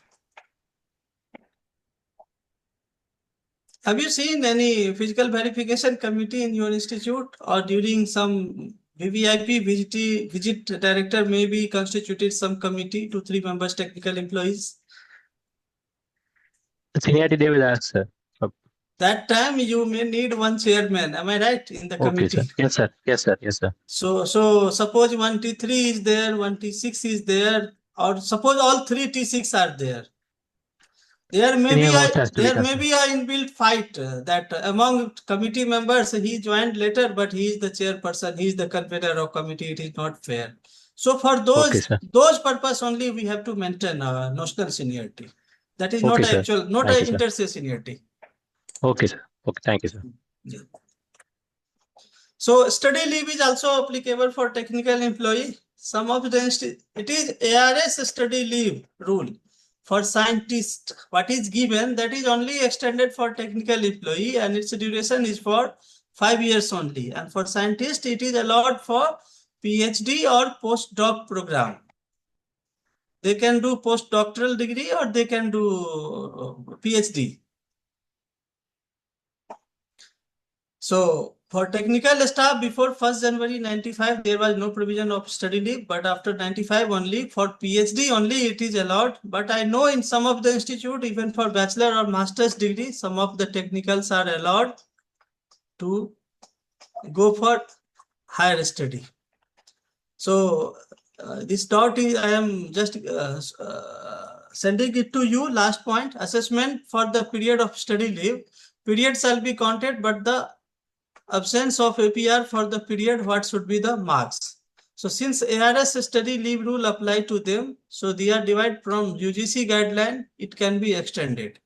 Have you seen any physical verification committee in your institute, or during some VVIP visit director may be constituted some committee, 2-3 members technical employees? The seniority they will ask, sir. That time you may need one chairman, am I right, in the Okay, committee? sir. Yes, sir. Yes, sir. Yes, sir. So suppose one T3 is there, one T6 is there, or suppose all 3 T6 are there. There may Senior be most has to be a considered. inbuilt fight that among committee members he joined later, but he is the chairperson, he is the convener of committee. It is not fair. So for Okay, sir. those purpose only we have to maintain notional seniority. That is Okay, not sir. actual, not Thank a you, sir. inter-se seniority. Okay, sir. Okay, thank you, sir. Yeah. So study leave is also applicable for technical employee. Some of the it is ARS study leave rule for scientist. What is given, that is only extended for technical employee, and its duration is for 5 years only. And for scientist, it is allowed for PhD or postdoc program. they can do postdoctoral degree or they can do PhD. So for technical staff before 1st January 95, there was no provision of study leave, but after 95 only for PhD only it is allowed. But I know in some of the institute, even for bachelor or master's degree, some of the technicals are allowed to go for higher study. So this doubt is, I am just sending it to you. Last point, assessment for the period of study leave. Period shall be counted, but the absence of APR for the period, what should be the marks? So since ARS study leave rule apply to them, so they are divided from UGC guideline, it can be extended.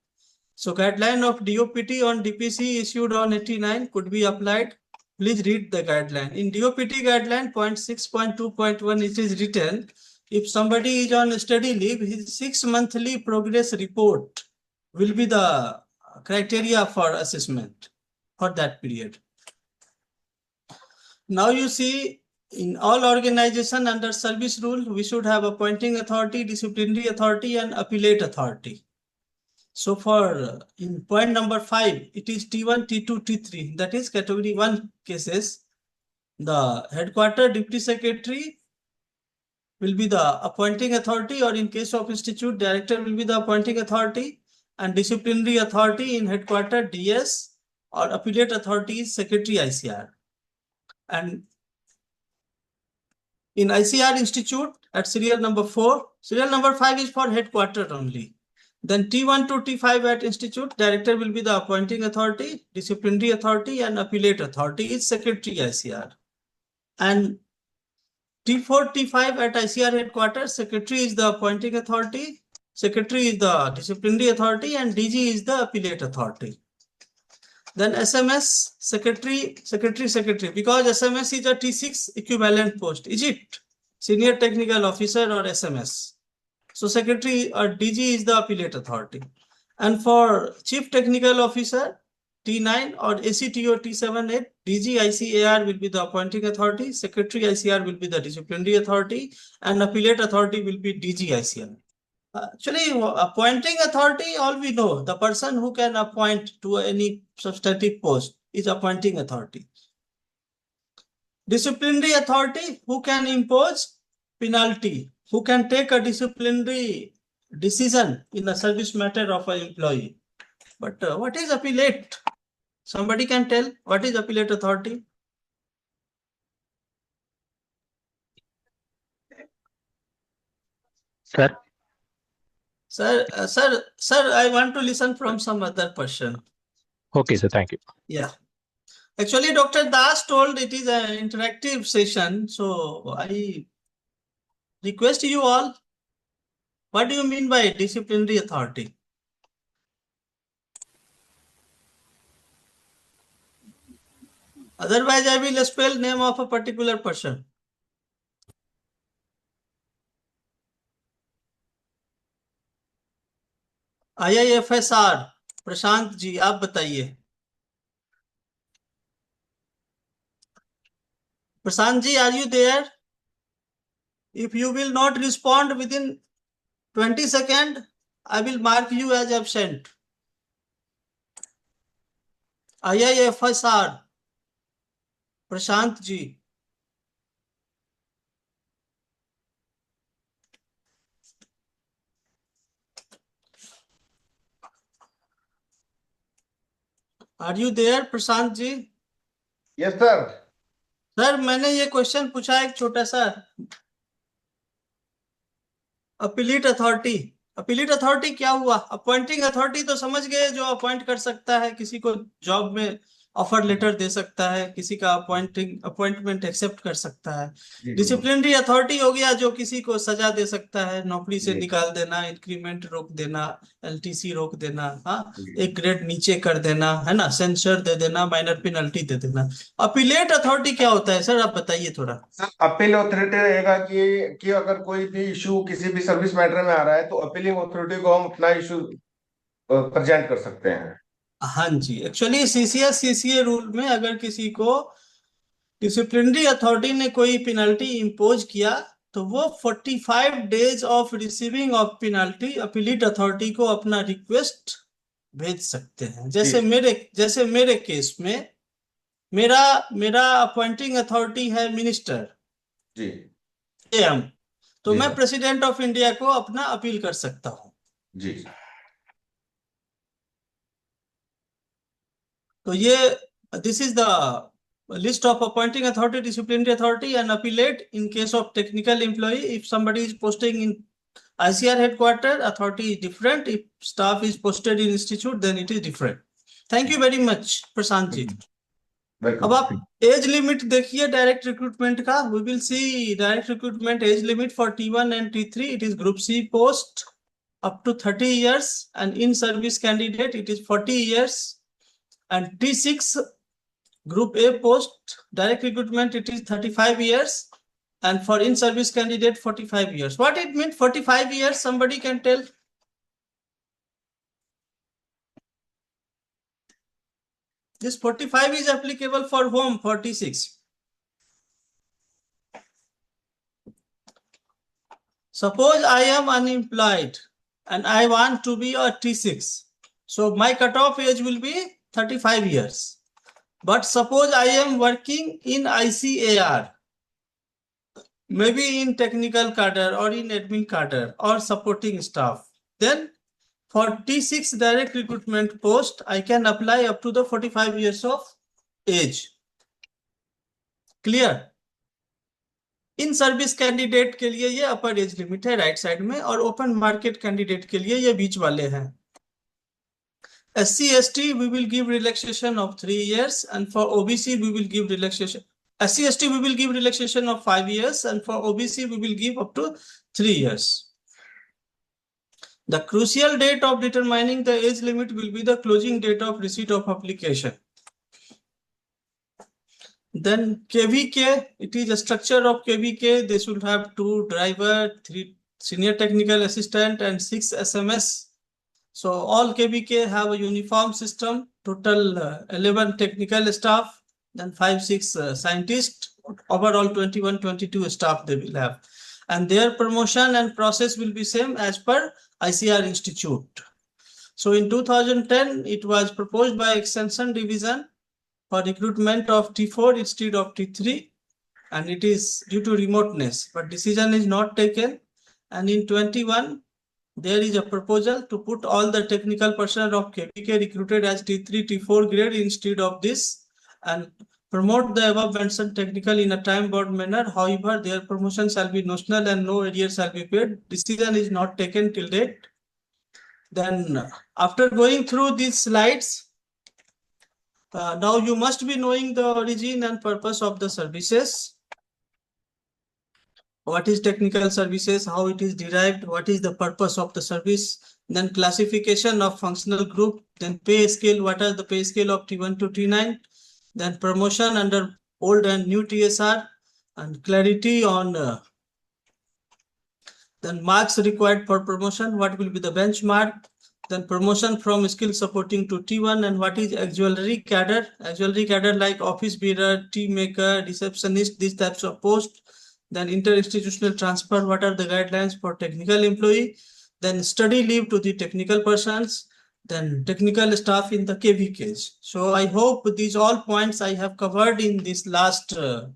So guideline of DOPT on DPC issued on 89 could be applied. Please read the guideline. In DOPT guideline 0.6.2.1, it is written, if somebody is on study leave, his 6 monthly progress report will be the criteria for assessment for that period. Now you see, in all organization under service rule, we should have appointing authority, disciplinary authority, and appellate authority. So for in point number 5, it is T1, T2, T3, that is category 1 cases. The headquarter deputy secretary will be the appointing authority, or in case of institute, director will be the appointing authority, and disciplinary authority in headquarter DS, or appellate authority is secretary ICR. And in ICR institute at serial number 4, serial number 5 is for headquarter only. Then T1 to T5 at institute, director will be the appointing authority, disciplinary authority, and appellate authority is secretary ICR. And T4, T5 at ICR headquarters, secretary is the appointing authority, secretary is the disciplinary authority, and DG is the appellate authority. Then SMS, secretary, because SMS is a T6 equivalent post, is it? Senior technical officer or SMS. So secretary or DG is the appellate authority. And for chief technical officer, T9 or ACTO T78, DG ICAR will be the appointing authority, secretary ICR will be the disciplinary authority, and appellate authority will be DG ICR. Actually, appointing authority, all we know, the person who can appoint to any substantive post is appointing authority. Disciplinary authority, who can impose penalty, who can take a disciplinary decision in a service matter of an employee. But what is appellate? Somebody can tell what is appellate authority? Sir, Sir, I want to listen from some other person. okay, sir, thank you. Yeah. Actually, Dr. Das told it is an interactive session. So I request you all, what do you mean by disciplinary authority? Otherwise, I will spell name of a particular person. IIFSR, Prashant ji आप बताइए. Prashant ji, are you there? If you will not respond within 20 seconds, I will mark you as absent. IIFSR, Prashant ji. Are you there, Prashant ji? Yes, sir. Sir मैंने ये question पूछा एक छोटा सा. अपीलीट authority क्या हुआ? Appointing authority तो समझ गए, जो अपॉइंट कर सकता है, किसी को जॉब में ऑफर लेटर दे सकता है, किसी का अपॉइंटमेंट एक्सेप्ट कर सकता है. डिसिप्लिनरी अथॉरिटी हो गया जो किसी को सजा दे सकता है, नौकरी से निकाल देना, इंक्रीमेंट रोक देना, एलटीसी रोक देना, हाँ, एक ग्रेड नीचे कर देना, है ना, सेंसर दे देना, माइनर पेनल्टी दे देना. अपीलेट अथॉरिटी क्या होता है सर, आप बताइए थोड़ा. अपील अथॉरिटी रहेगा कि अगर कोई भी इशू किसी भी सर्विस मैटर में आ रहा है तो अपीलिंग अथॉरिटी को हम अपना इशू प्रेजेंट कर सकते हैं. हाँ जी, एक्चुअली सीसीएस सीसीए रूल में अगर किसी को डिसिप्लिनरी अथॉरिटी ने कोई पेनल्टी इम्पोज किया तो वो 45 days of receiving of penalty appellate authority को अपना रिक्वेस्ट भेज सकते हैं। जैसे मेरे केस में मेरा मेरा अपॉइंटिंग अथॉरिटी है मिनिस्टर जी एम, तो जी मैं सर। प्रेसिडेंट ऑफ इंडिया को अपना अपील कर सकता हूँ। जी तो ये this is the list of appointing authority, disciplinary authority, and appellate in case of technical employee. If somebody is posting in ICR headquarters, authority is different. If staff is posted in institute, then it is different. Thank you very much, Prashant ji. अब आप age limit देखिए direct recruitment का। We will see direct recruitment age limit for T1 and T3. It is Group C post up to 30 years, and in service candidate it is 40 years, and T6 Group A post direct recruitment it is 35 years, and for in service candidate 45 years. What it means 45 years, somebody can tell? This 45 is applicable for whom? 46. Suppose I am unemployed and I want to be a T6. So my cutoff age will be 35 years. But suppose I am working in ICAR, maybe in technical cadre or in admin cadre or supporting staff. Then for T6 direct recruitment post, I can apply up to the 45 years of age. Clear? In service candidate के लिए ये अपर age limit है right side में, और open market candidate के लिए ये बीच वाले हैं। SC ST we will give relaxation of 3 years, and for OBC we will give relaxation. SC ST we will give relaxation of 5 years, and for OBC we will give up to 3 years. The crucial date of determining the age limit will be the closing date of receipt of application. Then KVK, it is a structure of KVK. They should have 2 driver, 3 senior technical assistant, and 6 SMS. So all KVK have a uniform system, total 11 technical staff, then 5-6 scientists, overall 21-22 staff they will have. And their promotion and process will be same as per ICR Institute. So in 2010, it was proposed by Extension Division for recruitment of T4 instead of T3, and it is due to remoteness, but decision is not taken. And in 21, there is a proposal to put all the technical personnel of KVK recruited as T3, T4 grade instead of this, and promote the above mentioned technical in a time-bound manner. However, their promotion shall be notional and no arrears shall be paid. Decision is not taken till date. Then after going through these slides, now you must be knowing the origin and purpose of the services. What is technical services, how it is derived, what is the purpose of the service, then classification of functional group, then pay scale, what are the pay scale of T1 to T9, then promotion under old and new TSR, and clarity on then marks required for promotion, what will be the benchmark, then promotion from skill supporting to T1, and what is auxiliary cadre. Auxiliary cadre like office bearer, tea maker, receptionist, these types of posts. Then interinstitutional transfer, what are the guidelines for technical employee, then study leave to the technical persons, then technical staff in the KVKs. So I hope these all points I have covered in this last 1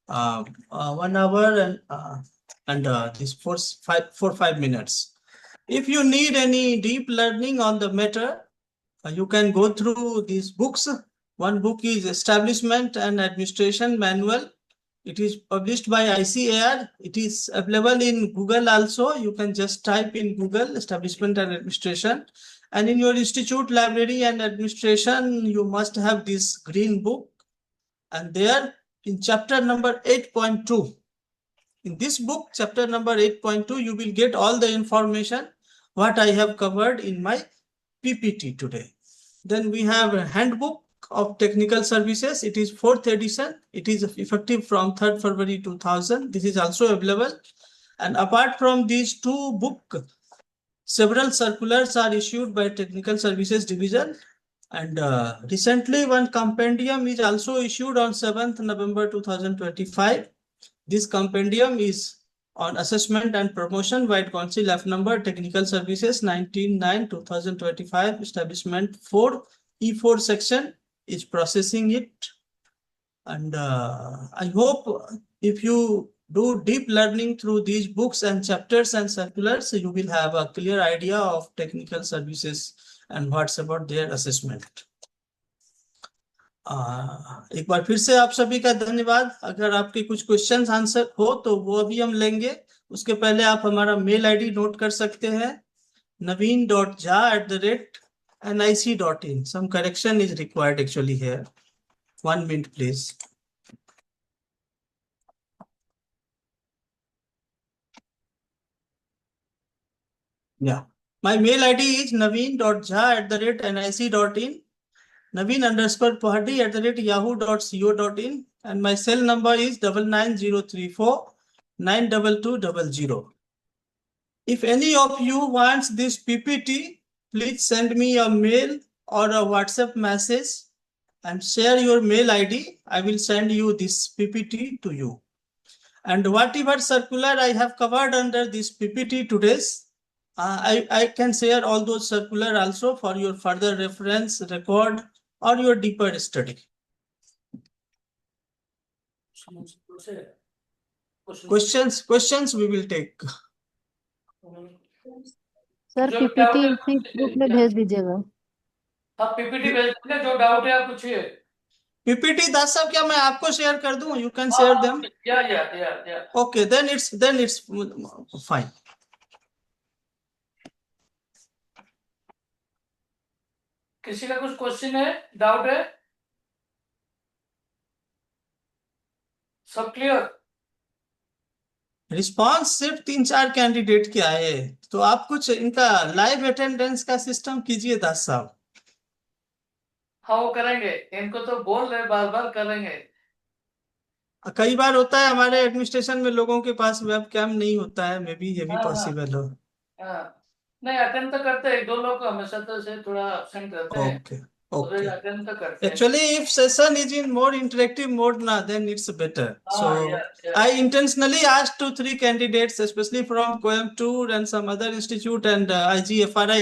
hour and this 4-5 minutes. If you need any deep learning on the matter, you can go through these books. One book is Establishment and Administration Manual. It is published by ICAR. It is available in Google also. You can just type in Google Establishment and Administration. And in your institute library and administration, you must have this green book. And there in chapter number 8.2, in this book, chapter number 8.2, you will get all the information what I have covered in my PPT today. Then we have a handbook of technical services. It is 4th edition. It is effective from 3rd February 2000. This is also available. And apart from these 2 books, several circulars are issued by Technical Services Division. And recently one compendium is also issued on 7th November 2025. This compendium is on assessment and promotion by Council F number Technical Services 19/9/2025 establishment 4 E4 section is processing it. And I hope if you do deep learning through these books and chapters and circulars, you will have a clear idea of technical services and what's about their assessment. एक बार फिर से आप सभी का धन्यवाद। अगर आपके कुछ क्वेश्चंस आंसर हो तो वो अभी हम लेंगे। उसके पहले आप हमारा मेल आईडी नोट कर सकते हैं, naveen.jha@nic.in. Some correction is required actually here. 1 minute, please. Yeah, my mail ID is naveen.jha@nic.in, naveen_pahadi@yahoo.co.in, and my cell number is 99034-92200. If any of you wants this PPT, please send me a mail or a WhatsApp message and share your mail ID. I will send you this PPT to you. And whatever circular I have covered under this PPT today's, I can share all those circular also for your further reference, record, or your deeper study. Questions we will take. Sir जो PPT doubt है, इसी group में भेज दीजिएगा। आप PPT भेज देंगे, जो डाउट है आप पूछिए। PPT दास साहब क्या मैं आपको शेयर कर दूं? You can share them. Yeah. Okay, then it's fine. किसी का कुछ क्वेश्चन है, डाउट है? सब क्लियर? रिस्पांस सिर्फ 3-4 कैंडिडेट के आए, तो आप कुछ इनका लाइव अटेंडेंस का सिस्टम कीजिए दास साहब। हाँ वो करेंगे, इनको तो बोल रहे बार करेंगे। कई बार होता है हमारे एडमिनिस्ट्रेशन में लोगों के पास वेब कैम नहीं होता है, मे बी ये भी पॉसिबल हो। नहीं अटेंड तो करते हैं, 1-2 लोग हमेशा तो से थोड़ा एब्सेंट रहते हैं। Okay. अटेंड तो करते हैं। Actually, if session is in more interactive mode now, then it's better. So yeah. I intentionally asked 2-3 candidates, especially from Coimbatore and some other institute and IGFRI